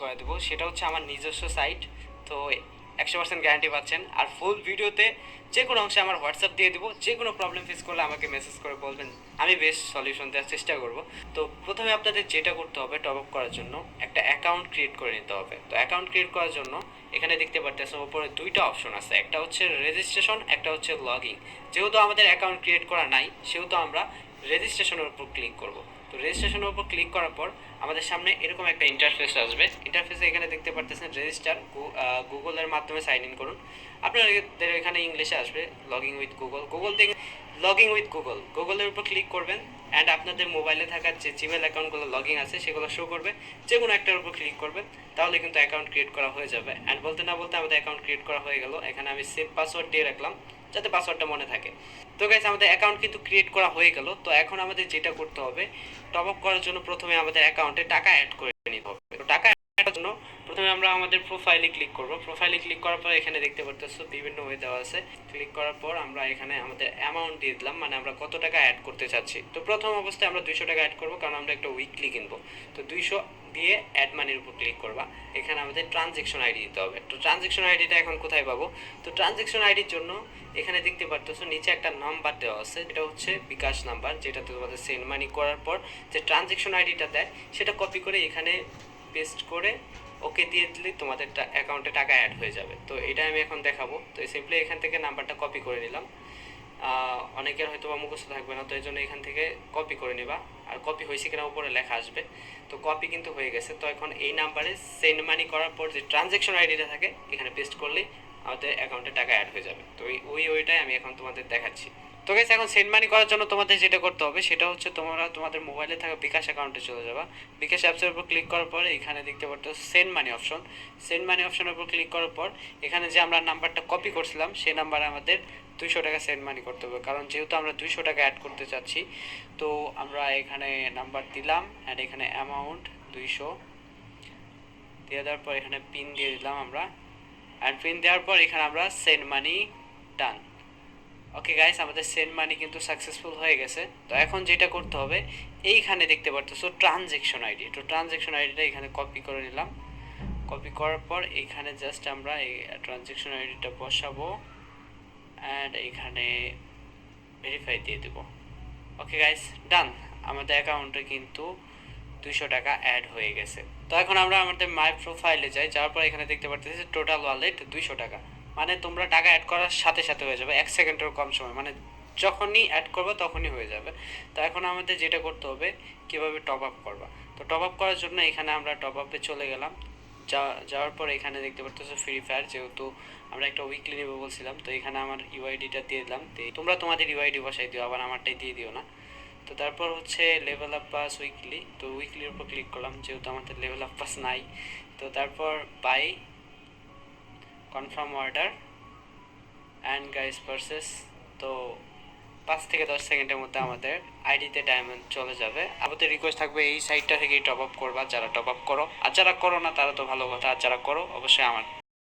করে দেবো, সেটা হচ্ছে আমার নিজস্ব সাইট। তো 100% গ্যারান্টি পাচ্ছেন। আর ফুল ভিডিওতে যে কোনো অংশে আমার হোয়াটসঅ্যাপ দিয়ে দেবো, যে কোনো প্রবলেম ফেস করলে আমাকে মেসেজ করে বলবেন, আমি বেস্ট সলিউশন দেওয়ার চেষ্টা করব। তো প্রথমে আপনাদের যেটা করতে হবে, টপ আপ করার জন্য একটা অ্যাকাউন্ট ক্রিয়েট করে নিতে হবে। তো অ্যাকাউন্ট ক্রিয়েট করার জন্য এখানে দেখতে পারতেছেন উপরে দুইটা অপশন আছে, একটা হচ্ছে রেজিস্ট্রেশন, একটা হচ্ছে লগ ইন। যেহেতু আমাদের অ্যাকাউন্ট ক্রিয়েট করা নাই, সেহেতু আমরা রেজিস্ট্রেশনের উপর ক্লিক করব। তো রেজিস্ট্রেশনের উপর ক্লিক করার পর আমাদের সামনে এরকম একটা ইন্টারফেস আসবে। ইন্টারফেসে এখানে দেখতে পারতেছেন রেজিস্টার, গুগলের মাধ্যমে সাইন ইন করুন। আপনাদের এখানে ইংলিশে আসবে লগইন উইথ গুগল। গুগল থেকে লগইন উইথ গুগল, গুগলের উপর ক্লিক করবেন অ্যান্ড আপনাদের মোবাইলে থাকা যে জিমেল অ্যাকাউন্টগুলো লগইন আছে সেগুলো শো করবে। যে কোনো একটার উপর ক্লিক করবেন, তাহলে কিন্তু অ্যাকাউন্ট ক্রিয়েট করা হয়ে যাবে। অ্যান্ড বলতে না বলতে আমাদের অ্যাকাউন্ট ক্রিয়েট করা হয়ে গেল। এখানে আমি সেভ পাসওয়ার্ড দিয়ে রাখলাম যাতে পাসওয়ার্ডটা মনে থাকে। তো গাইস, আমাদের অ্যাকাউন্ট কিন্তু ক্রিয়েট করা হয়ে গেল। তো এখন আমাদের যেটা করতে হবে, টপ আপ করার জন্য প্রথমে আমাদের অ্যাকাউন্টে টাকা অ্যাড করে নিতে হবে। তো টাকা অ্যাড করার জন্য প্রথমে আমরা আমাদের প্রোফাইলে ক্লিক করব। প্রোফাইলে ক্লিক করার পর এখানে দেখতে পারতেছো বিভিন্ন ওয়ে দেওয়া আছে। ক্লিক করার পর আমরা এখানে আমাদের অ্যামাউন্ট দিয়ে দিলাম, মানে আমরা কত টাকা অ্যাড করতে চাচ্ছি। তো প্রথম অবস্থায় আমরা 200 টাকা অ্যাড করবো, কারণ আমরা একটা উইকলি কিনবো। তো 200 দিয়ে অ্যাড মানির উপর ক্লিক করবা। এখানে আমাদের ট্রানজেকশন আইডি দিতে হবে। তো ট্রানজেকশন আইডিটা এখন কোথায় পাবো? তো ট্রানজেকশন আইডির জন্য এখানে দেখতে পারতেছো নিচে একটা নাম্বার দেওয়া আছে, এটা হচ্ছে বিকাশ নাম্বার, যেটা তোমাদের সেন্ড মানি করার পর যে ট্রানজেকশন আইডিটা দেয় সেটা কপি করে এখানে পেস্ট করে ওকে দিয়ে দিলে তোমাদের অ্যাকাউন্টে টাকা অ্যাড হয়ে যাবে। তো এটা আমি এখন দেখাবো। তো সিম্পলি এখান থেকে নাম্বারটা কপি করে নিলাম। অনেকের হয়তো বা মুখস্থ থাকবে না, তো এই জন্য এখান থেকে কপি করে নিবা। আর কপি হয়েছে কিনা উপরে লেখা আসবে। তো কপি কিন্তু হয়ে গেছে। তো এখন এই নাম্বারে সেন্ড মানি করার পর যে ট্রানজেকশন আইডিটা থাকে এখানে পেস্ট করলেই আমাদের অ্যাকাউন্টে টাকা অ্যাড হয়ে যাবে। তো ওইটাই আমি এখন তোমাদের দেখাচ্ছি। তো গাইস, এখন সেন্ড মানি করার জন্য তোমাদের যেটা করতে হবে সেটা হচ্ছে তোমরা তোমাদের মোবাইলে থাকা বিকাশ অ্যাকাউন্টে চলে যাবা। বিকাশ অ্যাপসের উপর ক্লিক করার পর এখানে দেখতে পাচ্ছ send money option. Send money অপশনের উপর ক্লিক করার পর এখানে যে আমরা নাম্বারটা কপি করছিলাম সেই নাম্বারে আমাদের 200 টাকা সেন্ড মানি করতে হবে, কারণ যেহেতু আমরা 200 টাকা অ্যাড করতে চাচ্ছি। তো আমরা এখানে নাম্বার দিলাম অ্যান্ড এখানে অ্যামাউন্ট 200 দিয়ে দেওয়ার পর এখানে পিন দিয়ে দিলাম আমরা। অ্যান্ড পিন দেওয়ার পর এখানে আমরা সেন্ড মানি ডান। ওকে গাইস, আমাদের সেন্ড মানি কিন্তু সাকসেসফুল হয়ে গেছে। তো এখন যেটা করতে হবে, এইখানে দেখতে পারতেছো ট্রানজেকশন আইডি। তো ট্রানজেকশন আইডিটা এখানে কপি করে নিলাম। কপি করার পর এখানে জাস্ট আমরা এই ট্রানজেকশন আইডিটা বসাবো অ্যান্ড এখানে ভেরিফাই দিয়ে দেবো। ওকে গাইস, ডান। আমাদের অ্যাকাউন্টে কিন্তু 200 টাকা অ্যাড হয়ে গেছে। তো এখন আমরা আমাদের মাই প্রোফাইলে যাই। যাওয়ার পর এখানে দেখতে পারতেছি টোটাল ওয়ালেট 200 টাকা। মানে তোমরা টাকা অ্যাড করার সাথে সাথে হয়ে যাবে, 1 সেকেন্ডেরও কম সময়, মানে যখনই অ্যাড করবে তখনই হয়ে যাবে। তো এখন আমাদের যেটা করতে হবে, কীভাবে টপ আপ করবা। তো টপ আপ করার জন্য এখানে আমরা টপ আপে চলে গেলাম। যাওয়ার পর এখানে দেখতে পারতেছো ফ্রি ফায়ার, যেহেতু আমরা একটা উইকলি নেবো বলছিলাম, তো এখানে আমার ইউআইডিটা দিয়ে দিলাম। তোমরা তোমাদের ইউআইডি বসাই দিও, আবার আমারটাই দিয়ে দিও না। তো তারপর হচ্ছে লেভেল আপ পাস উইকলি। তো উইকলির উপর ক্লিক করলাম, যেহেতু আমাদের লেভেল আপ পাস নাই। তো তারপর buy confirm order and guys purchase. তো 5 থেকে 10 সেকেন্ডের মধ্যে আমাদের আইডিতে ডায়মন্ড চলে যাবে। আমাদের রিকোয়েস্ট থাকবে এই সাইটটা থেকেই টপ আপ করবা যারা টপ আপ করো, আর যারা করো না তারা তো ভালো কথা, আর যারা করো অবশ্যই আমার